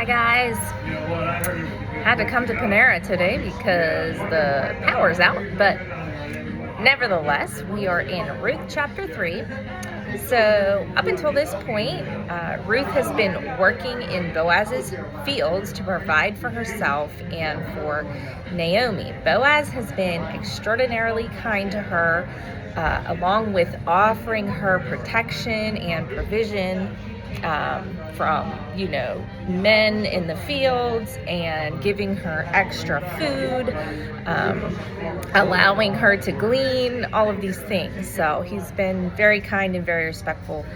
Hi guys. Had to come to Panera today because the power's out, but nevertheless, we are in Ruth chapter 3. So up until this point, Ruth has been working in Boaz's fields to provide for herself and for Naomi. Boaz has been extraordinarily kind to her, along with offering her protection and provision from, men in the fields, and giving her extra food, allowing her to glean, all of these things. So he's been very kind and very respectful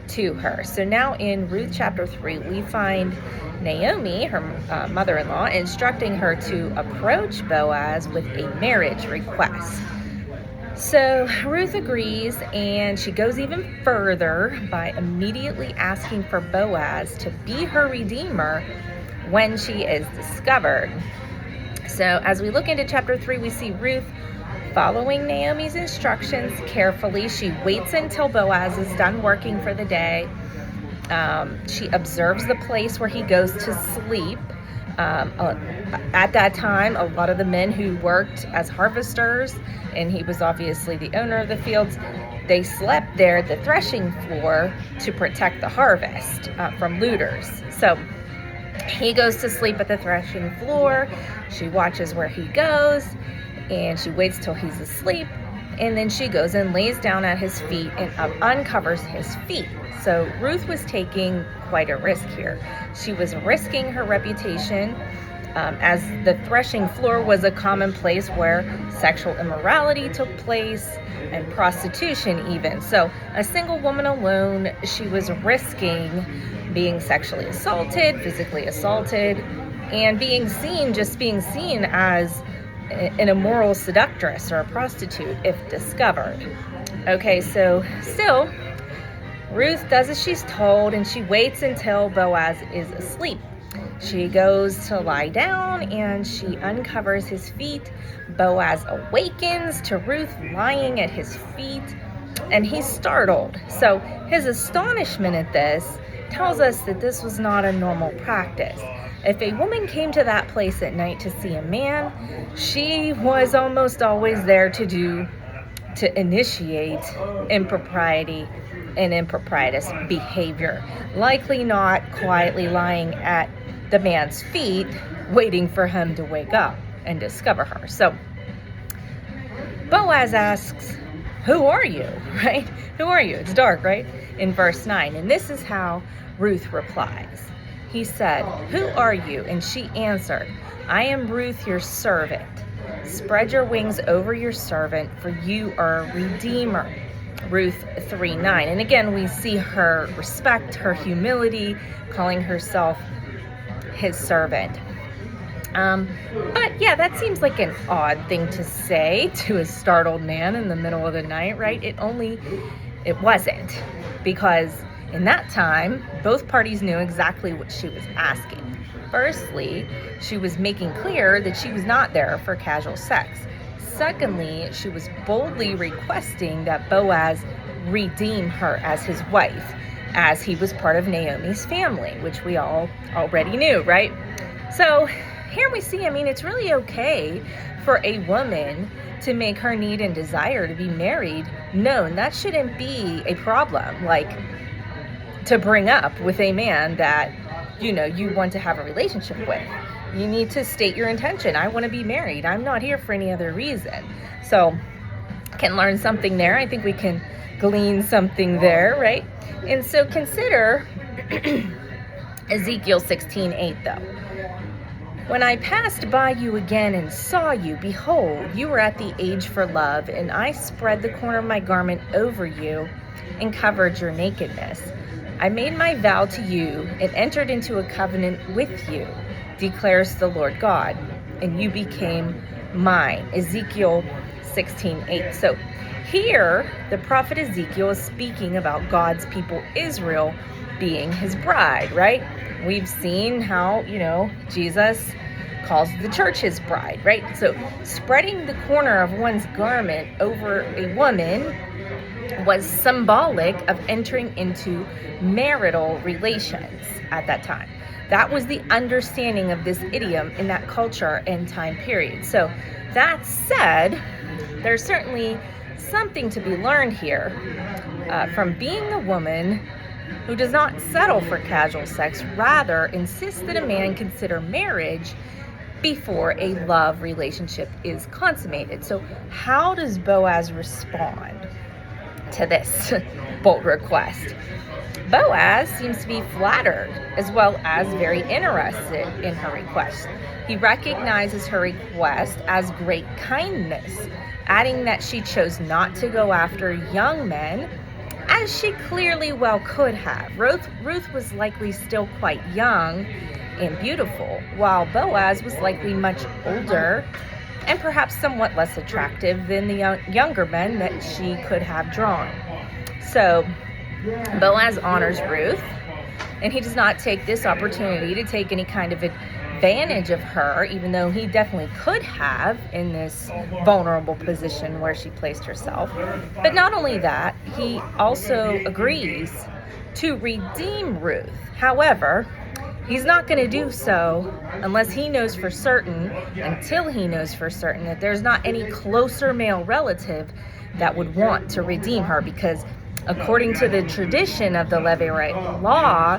to her. So now in Ruth chapter 3, we find Naomi, her mother-in-law, instructing her to approach Boaz with a marriage request. So Ruth agrees, and she goes even further by immediately asking for Boaz to be her redeemer when she is discovered. So as we look into chapter 3, we see Ruth following Naomi's instructions carefully. She waits until Boaz is done working for the day. She observes the place where he goes to sleep. At that time, a lot of the men who worked as harvesters, and he was obviously the owner of the fields, they slept there at the threshing floor to protect the harvest from looters. So he goes to sleep at the threshing floor. She watches where he goes, and she waits till he's asleep, and then she goes and lays down at his feet and uncovers his feet. So Ruth was taking quite a risk here. She was risking her reputation, as the threshing floor was a common place where sexual immorality took place and prostitution even. So a single woman alone, she was risking being sexually assaulted, physically assaulted, and being seen as an immoral seductress or a prostitute if discovered. Okay, so still, Ruth does as she's told, and she waits until Boaz is asleep. She goes to lie down, and she uncovers his feet. Boaz awakens to Ruth lying at his feet, and he's startled. So his astonishment at this tells us that this was not a normal practice. If a woman came to that place at night to see a man, she was almost always there to initiate impropriety and improprietous behavior, likely not quietly lying at the man's feet waiting for him to wake up and discover her. So Boaz asks, "Who are you?" Right? Who are you? It's dark, right? In verse 9. And this is how Ruth replies. He said, "Who are you?" And she answered, "I am Ruth, your servant. Spread your wings over your servant, for you are a redeemer." Ruth 3:9. And again, we see her respect, her humility, calling herself his servant. But yeah, that seems like an odd thing to say to a startled man in the middle of the night, right? It wasn't, because in that time, both parties knew exactly what she was asking. Firstly, she was making clear that she was not there for casual sex. Secondly, she was boldly requesting that Boaz redeem her as his wife, as he was part of Naomi's family, which we all already knew, right? So here we see, it's really okay for a woman to make her need and desire to be married known. That shouldn't be a problem, like to bring up with a man that, you want to have a relationship with. You need to state your intention. I want to be married. I'm not here for any other reason. So can learn something there. I think we can glean something there, right? And so consider Ezekiel 16:8 though. "When I passed by you again and saw you, behold, you were at the age for love, and I spread the corner of my garment over you and covered your nakedness. I made my vow to you and entered into a covenant with you, declares the Lord God, and you became mine." Ezekiel 16:8. So here, the prophet Ezekiel is speaking about God's people Israel being his bride, right? We've seen how, Jesus calls the church his bride, right? So spreading the corner of one's garment over a woman was symbolic of entering into marital relations at that time. That was the understanding of this idiom in that culture and time period. So that said, there's certainly something to be learned here from being a woman who does not settle for casual sex, rather insists that a man consider marriage before a love relationship is consummated. So how does Boaz respond to this bold request? Boaz seems to be flattered as well as very interested in her request. He recognizes her request as great kindness, adding that she chose not to go after young men, as she clearly well could have. Ruth was likely still quite young and beautiful, while Boaz was likely much older and perhaps somewhat less attractive than the younger men that she could have drawn. So Boaz honors Ruth, and he does not take this opportunity to take any kind of advantage of her, even though he definitely could have in this vulnerable position where she placed herself. But not only that, he also agrees to redeem Ruth. However, he's not going to do so until he knows for certain that there's not any closer male relative that would want to redeem her, because according to the tradition of the Levirate law,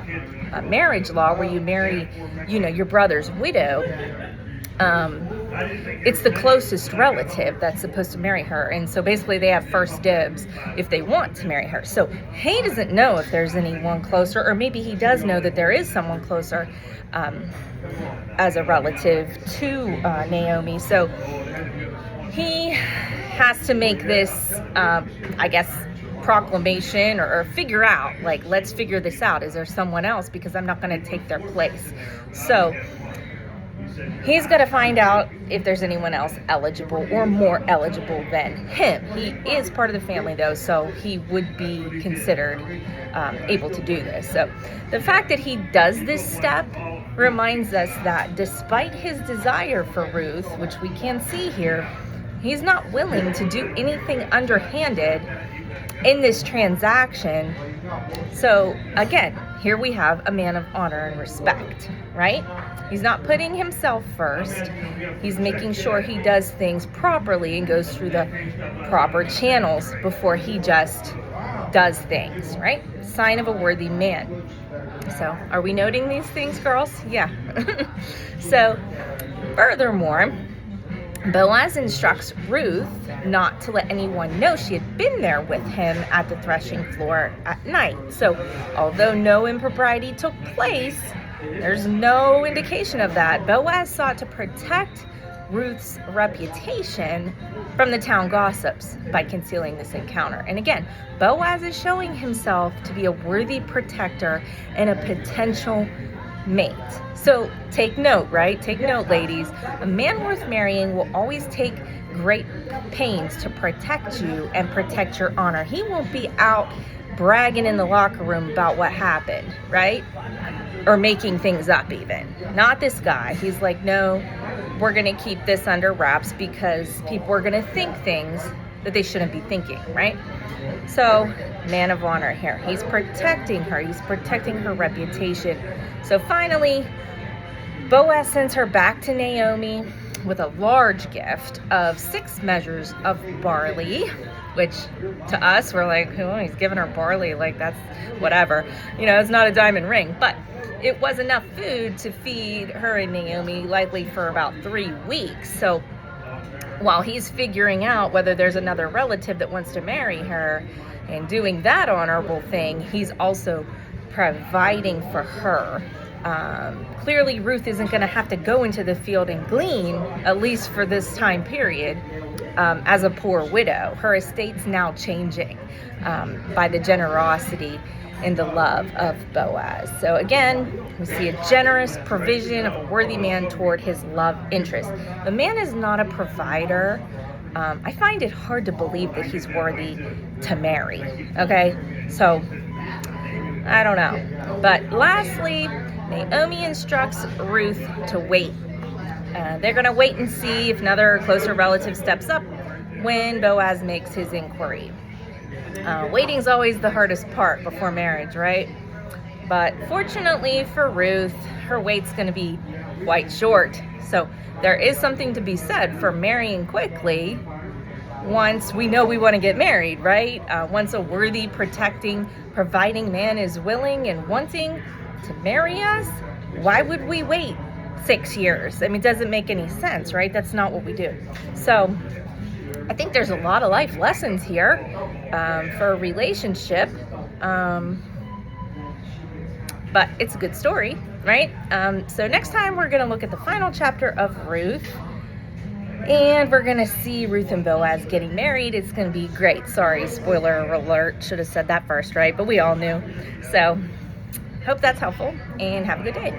marriage law, where you marry, your brother's widow, it's the closest relative that's supposed to marry her. And so basically they have first dibs if they want to marry her. So he doesn't know if there's anyone closer, or maybe he does know that there is someone closer as a relative to Naomi. So he has to make this, proclamation or figure out, let's figure this out. Is there someone else? Because I'm not going to take their place. So he's got to find out if there's anyone else eligible or more eligible than him. He is part of the family, though, so he would be considered able to do this. So the fact that he does this step reminds us that despite his desire for Ruth, which we can see here, he's not willing to do anything underhanded in this transaction. So again, here we have a man of honor and respect, right? He's not putting himself first. He's making sure he does things properly and goes through the proper channels before he just does things, right? Sign of a worthy man. So are we noting these things, girls? Yeah. So furthermore, Boaz instructs Ruth not to let anyone know she had been there with him at the threshing floor at night. So although no impropriety took place, there's no indication of that. Boaz sought to protect Ruth's reputation from the town gossips by concealing this encounter. And again, Boaz is showing himself to be a worthy protector and a potential mate. So take note, right? Take note, ladies. A man worth marrying will always take great pains to protect you and protect your honor. He won't be out bragging in the locker room about what happened, right? Or making things up even. Not this guy. He's like, no, we're going to keep this under wraps because people are going to think things that they shouldn't be thinking, right? So, man of honor here. He's protecting her. He's protecting her reputation. So finally, Boaz sends her back to Naomi with a large gift of 6 measures of barley, which to us, we're like, oh, he's giving her barley, that's whatever. It's not a diamond ring, but it was enough food to feed her and Naomi likely for about 3 weeks. So while he's figuring out whether there's another relative that wants to marry her and doing that honorable thing, he's also providing for her. Clearly, Ruth isn't going to have to go into the field and glean, at least for this time period, as a poor widow. Her estate's now changing by the generosity and the love of Boaz. So again, we see a generous provision of a worthy man toward his love interest. The man is not a provider. I find it hard to believe that he's worthy to marry. Okay, so I don't know. But lastly, Naomi instructs Ruth to wait. They're going to wait and see if another closer relative steps up when Boaz makes his inquiry. Waiting's always the hardest part before marriage, right? But fortunately for Ruth, her wait's going to be quite short. So there is something to be said for marrying quickly once we know we want to get married, right? Once a worthy, protecting, providing man is willing and wanting to marry us, why would we wait 6 years? I mean, it doesn't make any sense, right? That's not what we do. So I think there's a lot of life lessons here for a relationship. But it's a good story, right? So next time we're going to look at the final chapter of Ruth. And we're going to see Ruth and Boaz getting married. It's going to be great. Sorry, spoiler alert. Should have said that first, right? But we all knew. So hope that's helpful and have a good day.